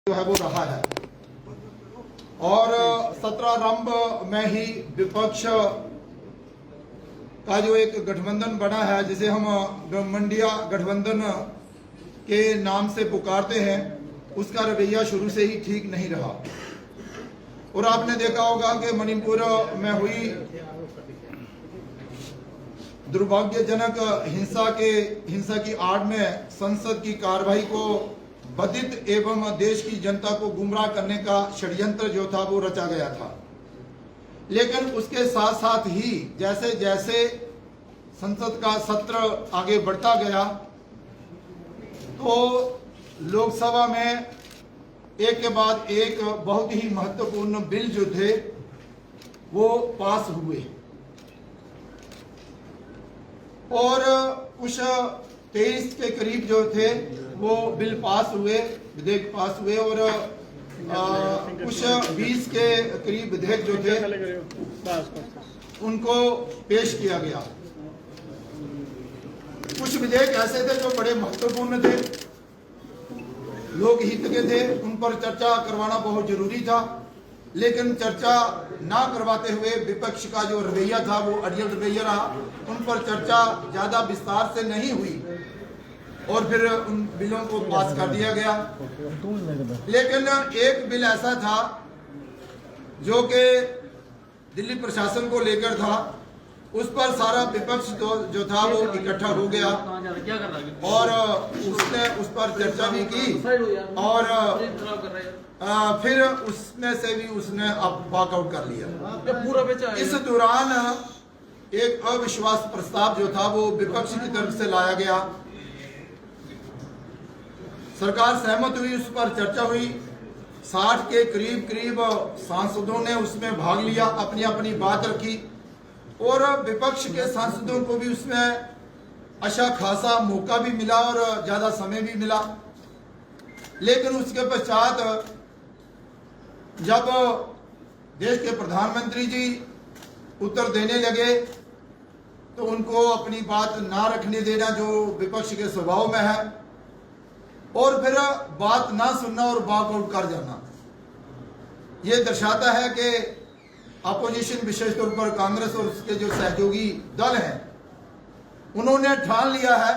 जो है वो रहा है। और 17 आरंभ में ही विपक्ष का जो एक गठबंधन बना है, जिसे हम मंडिया गठबंधन के नाम से पुकारते हैं, उसका रवैया शुरू से ही ठीक नहीं रहा। और आपने देखा होगा कि मणिपुर में हुई दुर्भाग्यजनक हिंसा की आड़ में संसद की कार्रवाई को बाधित एवं देश की जनता को गुमराह करने का षड्यंत्र जो था वो रचा गया था। लेकिन उसके साथ साथ ही जैसे जैसे संसद का सत्र आगे बढ़ता गया तो लोकसभा में एक के बाद एक बहुत ही महत्वपूर्ण बिल जो थे वो पास हुए और कुछ 23 के करीब जो थे वो बिल पास हुए, विधेयक पास हुए और कुछ 20 के करीब विधेयक जो थे उनको पेश किया गया। कुछ विधेयक ऐसे थे जो बड़े महत्वपूर्ण थे, लोक हित के थे, उन पर चर्चा करवाना बहुत जरूरी था। लेकिन चर्चा ना करवाते हुए विपक्ष का जो रवैया था वो अड़ियल रवैया रहा। उन पर चर्चा ज्यादा विस्तार से नहीं हुई और फिर उन बिलों को पास कर दिया गया। लेकिन एक बिल ऐसा था जो कि दिल्ली प्रशासन को लेकर था, उस पर सारा विपक्ष जो था वो इकट्ठा हो गया और उसने उस पर चर्चा भी की और फिर उसमें से भी उसने अब वॉकआउट कर लिया। इस दौरान एक अविश्वास प्रस्ताव जो था वो विपक्ष की तरफ से लाया गया। सरकार सहमत हुई, उस पर चर्चा हुई। 60 के करीब सांसदों ने उसमें भाग लिया, अपनी अपनी बात रखी और विपक्ष के सांसदों को भी उसमें अच्छा खासा मौका भी मिला और ज्यादा समय भी मिला। लेकिन उसके पश्चात जब देश के प्रधानमंत्री जी उत्तर देने लगे तो उनको अपनी बात ना रखने देना जो विपक्ष के स्वभाव में है और फिर बात ना सुनना और वॉकआउट कर जाना, ये दर्शाता है कि अपोजिशन विशेष तौर पर कांग्रेस और उसके जो सहयोगी दल हैं उन्होंने ठान लिया है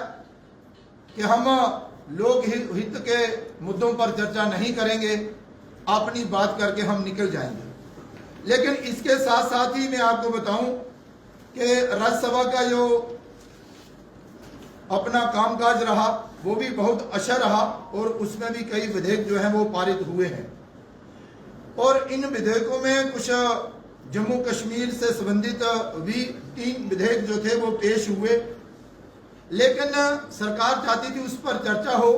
कि हम लोक हित के मुद्दों पर चर्चा नहीं करेंगे, अपनी बात करके हम निकल जाएंगे। लेकिन इसके साथ साथ ही मैं आपको बताऊं कि राज्यसभा का जो अपना कामकाज रहा वो भी बहुत अच्छा रहा और उसमें भी कई विधेयक जो हैं वो पारित हुए हैं और इन विधेयकों में कुछ जम्मू कश्मीर से संबंधित भी 3 विधेयक जो थे वो पेश हुए। लेकिन सरकार चाहती थी उस पर चर्चा हो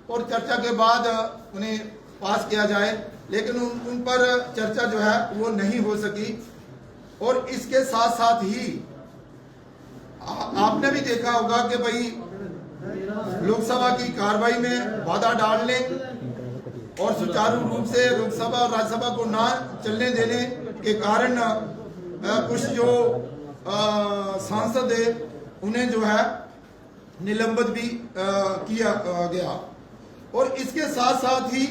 और चर्चा के बाद उन्हें पास किया जाए, लेकिन उन पर चर्चा जो है वो नहीं हो सकी। और इसके साथ साथ ही आपने भी देखा होगा कि भाई लोकसभा की कार्रवाई में बाधा डालने और सुचारू रूप से लोकसभा और राज्यसभा को ना चलने देने के कारण कुछ जो सांसद है उन्हें जो है निलंबित भी किया गया। और इसके साथ साथ ही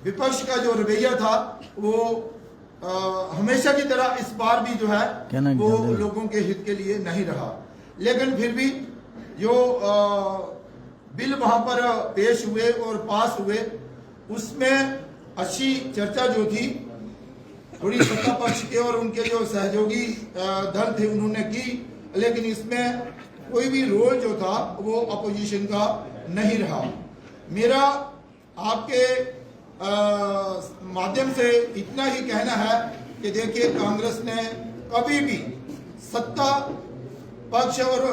विपक्ष का जो रवैया था वो हमेशा की तरह इस बार भी जो है वो लोगों के हित के लिए नहीं रहा। लेकिन फिर भी जो बिल वहां पर पेश हुए और पास हुए उसमें अच्छी चर्चा जो थी थोड़ी सत्ता पक्ष के और उनके जो सहयोगी दल थे उन्होंने की, लेकिन इसमें कोई भी रोल जो था वो अपोजिशन का नहीं रहा। मेरा आपके माध्यम से इतना ही कहना है कि देखिए कांग्रेस ने कभी भी सत्ता पक्ष और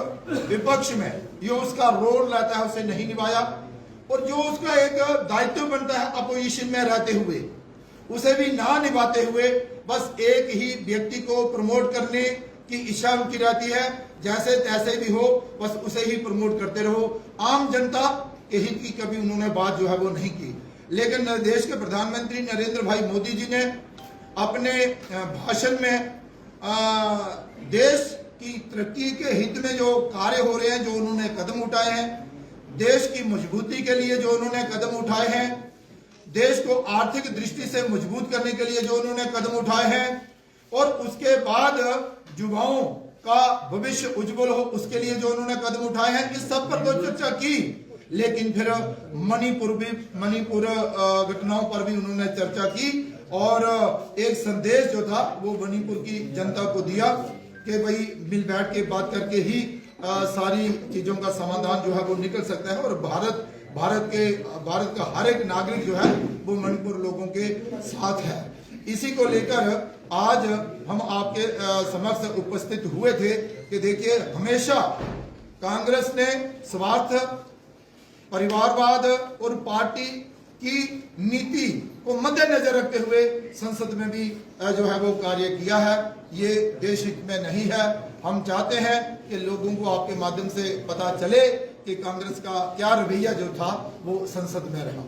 विपक्ष में जो उसका रोल रहता है उसे नहीं निभाया और जो उसका एक दायित्व बनता है अपोजिशन में रहते हुए उसे भी ना निभाते हुए बस एक ही व्यक्ति को प्रमोट करने की इच्छा उनकी रहती है, जैसे तैसे भी हो बस उसे ही प्रमोट करते रहो। आम जनता के हित की कभी उन्होंने बात जो है वो नहीं की। लेकिन देश के प्रधानमंत्री नरेंद्र भाई मोदी जी ने अपने भाषण में देश की तरक्की के हित में जो कार्य हो रहे हैं, जो उन्होंने कदम उठाए हैं, देश की मजबूती के लिए जो उन्होंने कदम उठाए हैं, देश को आर्थिक दृष्टि से मजबूत करने के लिए जो उन्होंने कदम उठाए हैं, और उसके बाद युवाओं का भविष्य उज्जवल हो उसके लिए जो उन्होंने कदम उठाए हैं, इस सब पर तो चर्चा की। लेकिन फिर मणिपुर घटनाओं पर भी उन्होंने चर्चा की और एक संदेश जो था वो मणिपुर की जनता को दिया कि भाई मिल बैठ के बात करके ही सारी चीजों का समाधान जो है वो निकल सकता है, और भारत का हर एक नागरिक जो है वो मणिपुर लोगों के साथ है। इसी को लेकर आज हम आपके समक्ष उपस्थित हुए थे कि देखिए, हमेशा कांग्रेस ने स्वार्थ, परिवारवाद और पार्टी की नीति को मद्देनजर रखते हुए संसद में भी जो है वो कार्य किया है। ये देश हित में नहीं है। हम चाहते हैं कि लोगों को आपके माध्यम से पता चले कि कांग्रेस का क्या रवैया जो था वो संसद में रहा।